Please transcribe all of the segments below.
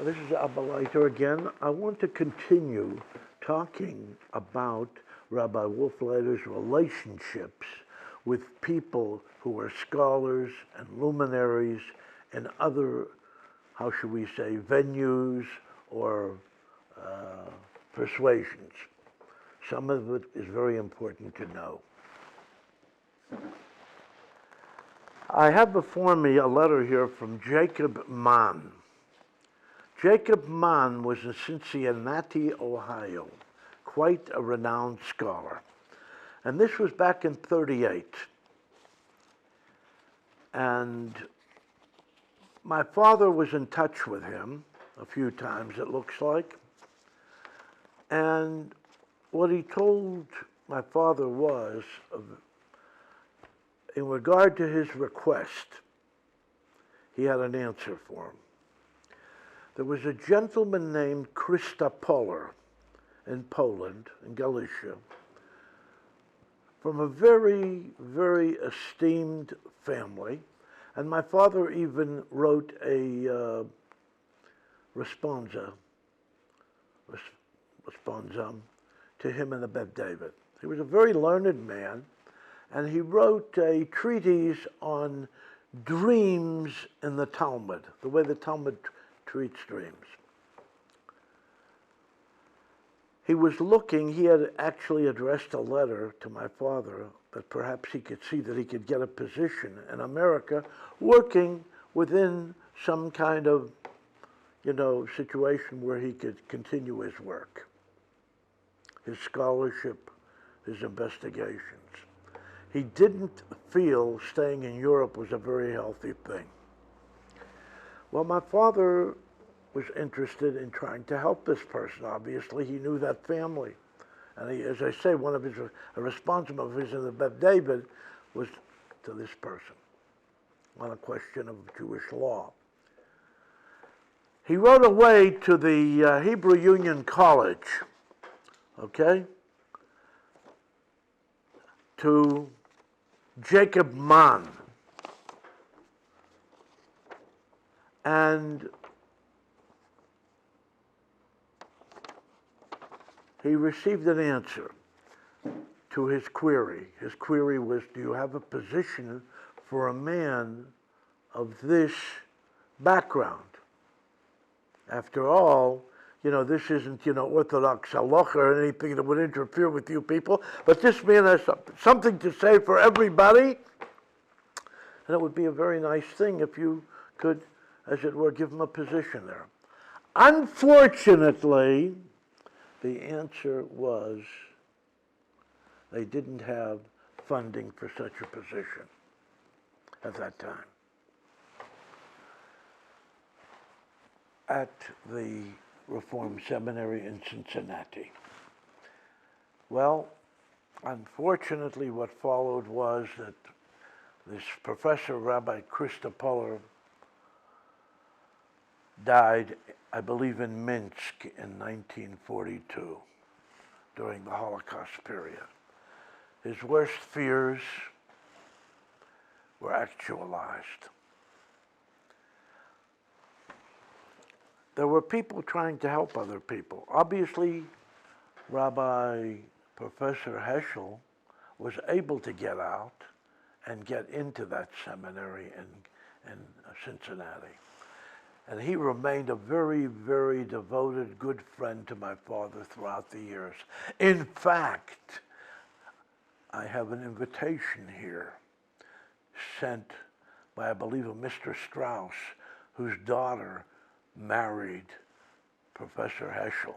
This is Abba Leiter again. I want to continue talking about Rabbi Wolfleiter's relationships with people who are scholars and luminaries and other, how should we say, venues or persuasions. Some of it is very important to know. I have before me a letter here from Jacob Mann. Jacob Mann was in Cincinnati, Ohio, quite a renowned scholar. And this was back in 38. And my father was in touch with him a few times, it looks like. And what he told my father was, in regard to his request, he had an answer for him. There was a gentleman named Krista Polar in Poland, in Galicia, from a very, very esteemed family. And my father even wrote a responsa to him in the Bet David. He was a very learned man, and he wrote a treatise on dreams in the Talmud, the way the Talmud treats dreams. He had actually addressed a letter to my father that perhaps he could see that he could get a position in America working within some kind of, situation where he could continue his work, his scholarship, his investigations. He didn't feel staying in Europe was a very healthy thing. Well, my father was interested in trying to help this person. Obviously, he knew that family. And he, as I say, one of his responsibilities in the Bet David was to this person on a question of Jewish law. He wrote away to the Hebrew Union College, to Jacob Mann. And he received an answer to his query. His query was, do you have a position for a man of this background? After all, this isn't, Orthodox halacha or anything that would interfere with you people, but this man has something to say for everybody, and it would be a very nice thing if you could, as it were, give him a position there. Unfortunately, the answer was they didn't have funding for such a position at that time. At the Reform Seminary in Cincinnati. Well, unfortunately, what followed was that this professor, Rabbi Krista Polar, died, I believe, in Minsk in 1942, during the Holocaust period. His worst fears were actualized. There were people trying to help other people. Obviously, Rabbi Professor Heschel was able to get out and get into that seminary in Cincinnati. And he remained a very, very devoted, good friend to my father throughout the years. In fact, I have an invitation here sent by, I believe, a Mr. Strauss, whose daughter married Professor Heschel.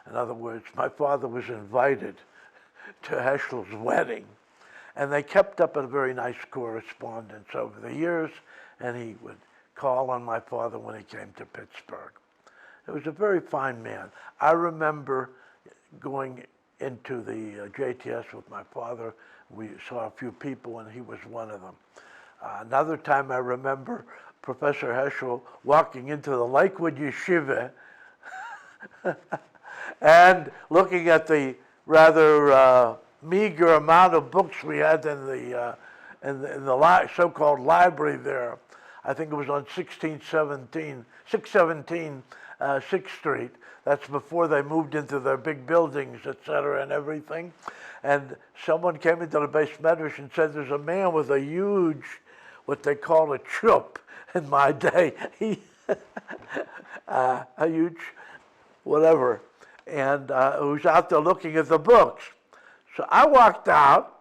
In other words, my father was invited to Heschel's wedding, and they kept up a very nice correspondence over the years, and he would call on my father when he came to Pittsburgh. He was a very fine man. I remember going into the JTS with my father. We saw a few people, and he was one of them. Another time I remember Professor Heschel walking into the Lakewood Yeshiva and looking at the rather meager amount of books we had in the so-called library there. I think it was on 617 6th Street. That's before they moved into their big buildings, et cetera, and everything. And someone came into the base medrash and said, there's a man with a huge, what they call a chup in my day. A huge whatever, and who's out there looking at the books. So I walked out,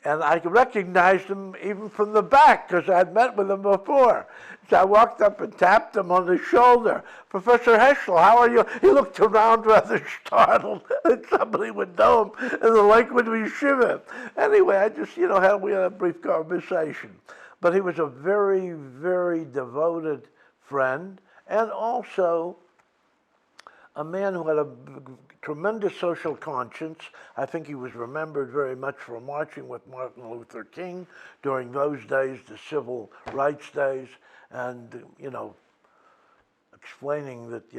and I recognized him even from the back because I had met with him before. So I walked up and tapped him on the shoulder. Professor Heschel, how are you? He looked around rather startled that somebody would know him in the Lakewood Yeshiva. Anyway, we had a brief conversation. But he was a very, very devoted friend, and also a man who had a tremendous social conscience. I think he was remembered very much for marching with Martin Luther King during those days, the civil rights days, and, explaining that,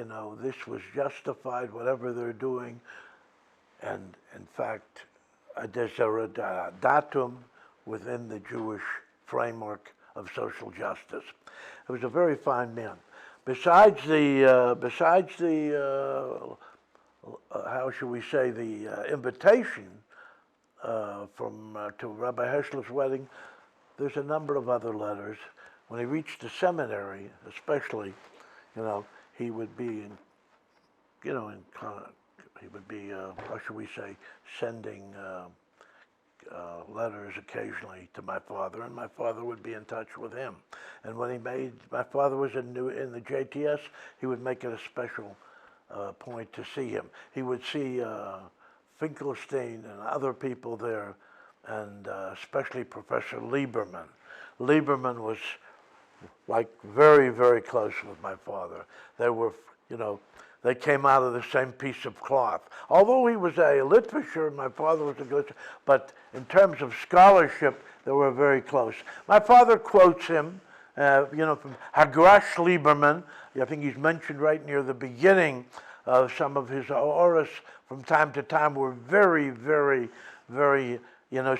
this was justified, whatever they're doing, and, in fact, a desideratum within the Jewish framework of social justice. He was a very fine man. Besides the how should we say, the invitation to Rabbi Heschel's wedding, there's a number of other letters. When he reached the seminary, especially, he would be how should we say, sending letters occasionally to my father, and my father would be in touch with him. And when my father was in the JTS, he would make it a special point to see him. He would see Finkelstein and other people there, and especially Professor Lieberman. Lieberman was like very, very close with my father. They were, they came out of the same piece of cloth. Although he was a Leiter-Shelsheles, my father was a good, but in terms of scholarship, they were very close. My father quotes him, from Hagrash Lieberman. I think he's mentioned right near the beginning of some of his auras from time to time were very, very, very,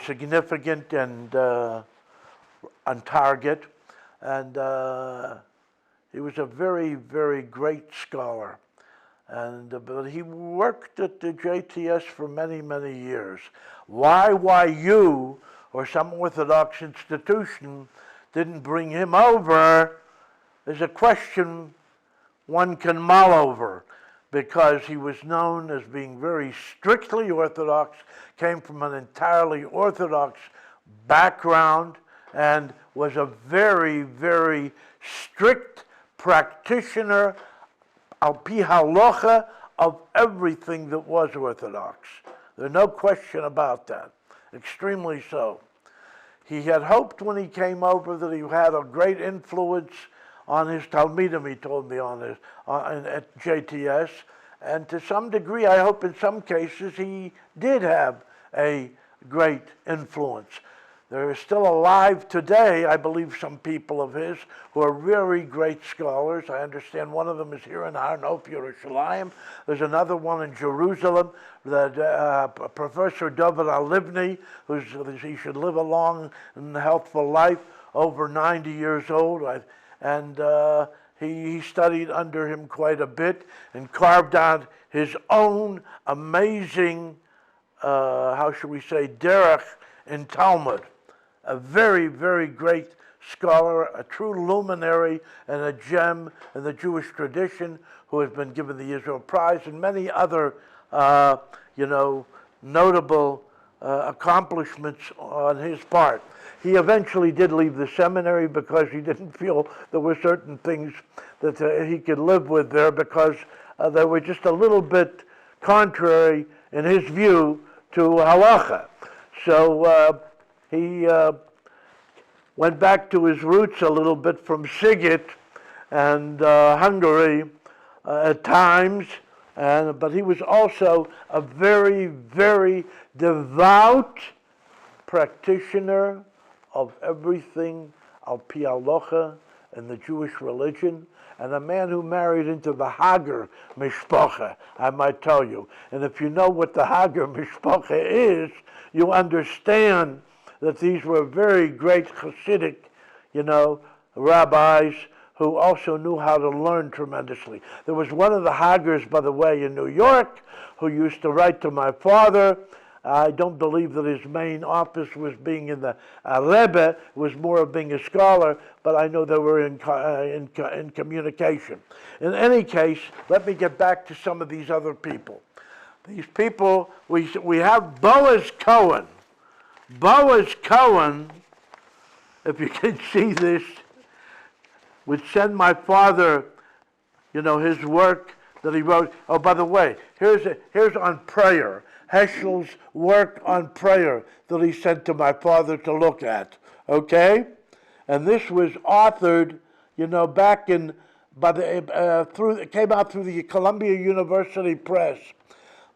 significant and on target. And he was a very, very great scholar. But he worked at the JTS for many, many years. Why YU or some Orthodox institution didn't bring him over is a question one can mull over, because he was known as being very strictly Orthodox, came from an entirely Orthodox background, and was a very, very strict practitioner al pi halacha of everything that was Orthodox. There's no question about that. Extremely so. He had hoped when he came over that he had a great influence on his Talmidim, he told me, at JTS. And to some degree, I hope in some cases, he did have a great influence. There are still alive today, I believe, some people of his who are very great scholars. I understand one of them is here in Har Nof, Yerushalayim. There's another one in Jerusalem, Professor David Alivni, he should live a long and healthful life, over 90 years old. He studied under him quite a bit and carved out his own amazing, derech in Talmud. A very, very great scholar, a true luminary and a gem in the Jewish tradition, who has been given the Israel Prize and many other, notable accomplishments on his part. He eventually did leave the seminary because he didn't feel there were certain things that he could live with there, because they were just a little bit contrary, in his view, to halacha. So he went back to his roots a little bit from Sighet and Hungary at times, but he was also a very, very devout practitioner of everything al pi halacha in the Jewish religion, and a man who married into the Hager Mishpacha, I might tell you. And if you know what the Hager Mishpacha is, you understand that these were very great Hasidic, rabbis who also knew how to learn tremendously. There was one of the Haggers, by the way, in New York, who used to write to my father. I don't believe that his main office was being in the Rebbe, it was more of being a scholar, but I know they were in communication. In any case, let me get back to some of these other people. These people, we have Boaz Cohen. Boaz Cohen, if you can see this, would send my father, his work that he wrote. Oh, by the way, here's on prayer. Heschel's work on prayer that he sent to my father to look at. Okay? And this was authored, back in, it came out through the Columbia University Press,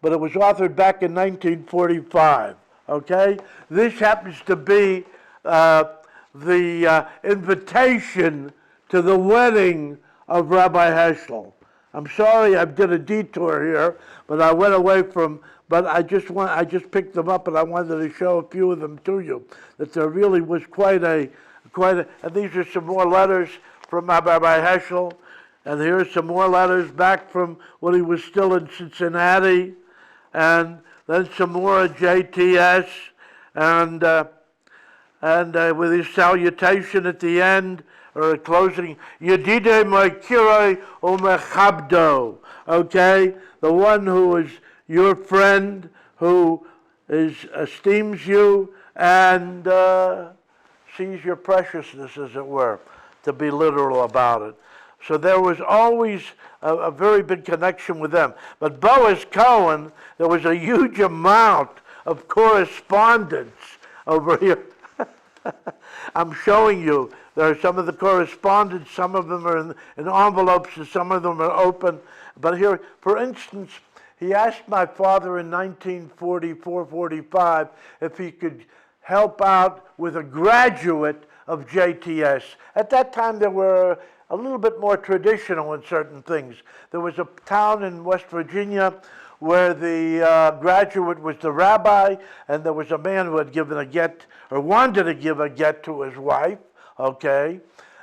but it was authored back in 1945. Okay? This happens to be the invitation to the wedding of Rabbi Heschel. I'm sorry I did a detour here, but I went away but I just picked them up and I wanted to show a few of them to you, that there really was quite a, and these are some more letters from Rabbi Heschel, and here's some more letters back from when he was still in Cincinnati, and then some more at JTS, and with his salutation at the end, or closing, Yedide Mekirei Umechabdo, okay? The one who is your friend, who esteems you and sees your preciousness, as it were, to be literal about it. So there was always a very big connection with them. But Boaz Cohen, there was a huge amount of correspondence over here. I'm showing you, there are some of the correspondence, some of them are in envelopes, and some of them are open. But here, for instance, he asked my father in 1944-45 if he could help out with a graduate of JTS. At that time, they were a little bit more traditional in certain things. There was a town in West Virginia where the graduate was the rabbi, and there was a man who had given a get, or wanted to give a get to his wife, okay,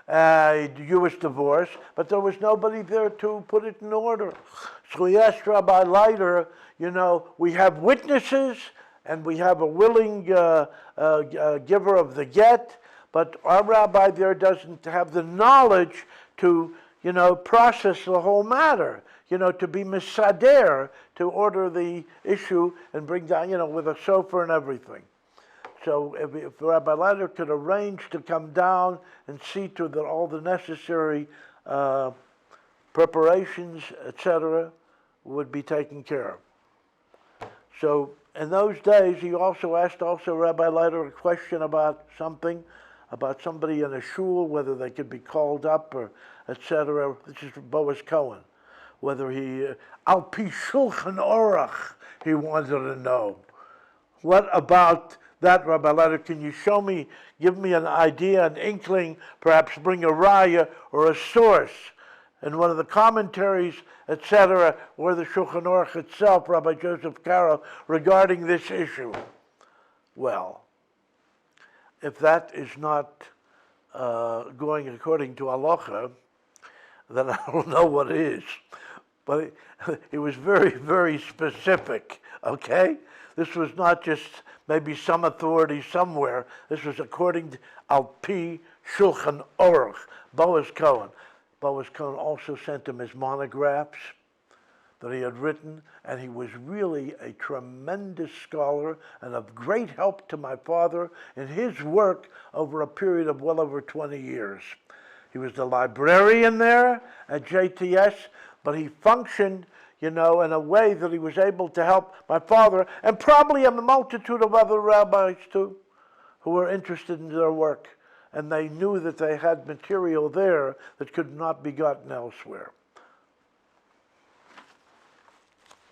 Jewish divorce, but there was nobody there to put it in order. So he asked Rabbi Leiter, we have witnesses, and we have a willing giver of the get, but our rabbi there doesn't have the knowledge to, process the whole matter, to be misader, to order the issue and bring down, with a chauffeur and everything. So if Rabbi Leiter could arrange to come down and see to that all the necessary preparations, etc., would be taken care of. So in those days, he also asked Rabbi Leiter a question about something, about somebody in a shul, whether they could be called up or etc. This is Boaz Cohen. Whether he, al pi shulchan orach, he wanted to know. What about that, Rabbi Leiter? Can you show me, give me an idea, an inkling, perhaps bring a raya or a source in one of the commentaries, etc., or the Shulchan Aruch itself, Rabbi Joseph Caro, regarding this issue? Well, if that is not going according to halacha, then I don't know what is. But it was very, very specific, okay? This was not just maybe some authority somewhere. This was according to Al-Pi Shulchan Aruch, Boaz Cohen. Boaz Cohen also sent him his monographs that he had written, and he was really a tremendous scholar and of great help to my father in his work over a period of well over 20 years. He was the librarian there at JTS, but he functioned, in a way that he was able to help my father, and probably a multitude of other rabbis too, who were interested in their work, and they knew that they had material there that could not be gotten elsewhere.